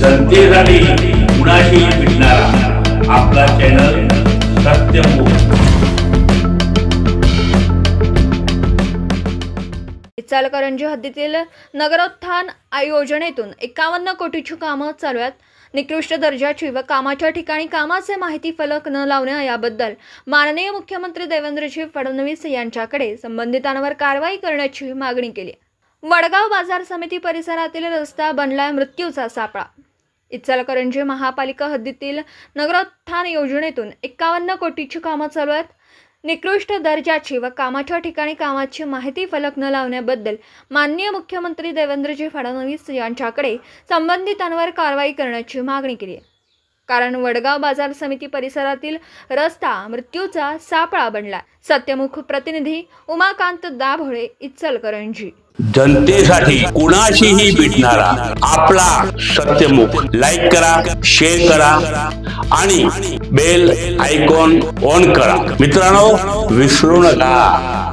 जनतेसाठी कुणाशी भेटणारा आपला चॅनल सत्यमुख। इचलकरंजी हद्दीतील नगरोत्थान योजनेतून 51 कोटीची कामं चालू आहेत। निकृष्ट दर्जाची व कामाच्या ठिकाणी कामाचे माहिती फलक न लावणे याबद्दल माननीय मुख्यमंत्री देवेंद्रजी फडणवीस यांच्याकडे संबंधितांवर कारवाई करण्याची मागणी केली। वडगाव बाजार समिती परिसरातील रस्ता बनलाय मृत्यूचा सापळा। इचलकरंजी महापालिका हद्दीतील नगरोत्थान योजनेतून 51 कोटीची कामं चालू आहेत। निकृष्ट दर्जाची व कामाच्या ठिकाणी कामाची माहिती फलक न लावण्याबद्दल माननीय मुख्यमंत्री देवेंद्रजी फडणवीस यांच्याकडे संबंधितांवर कारवाई करण्याची मागणी केली आहे। कारण वडगाव बाजार समिती परिसरातील रस्ता मृत्यूचा सापळा बनला। सत्यमुख प्रतिनिधी उमाकांत दाभोळे, इचलकरंजी। जनतेसाठी कुणाशीही भेटणारा आपला सत्यमुख। लाईक करा, शेअर करा आणि बेल आयकॉन ऑन करा। मित्रांनो, विसरू नका।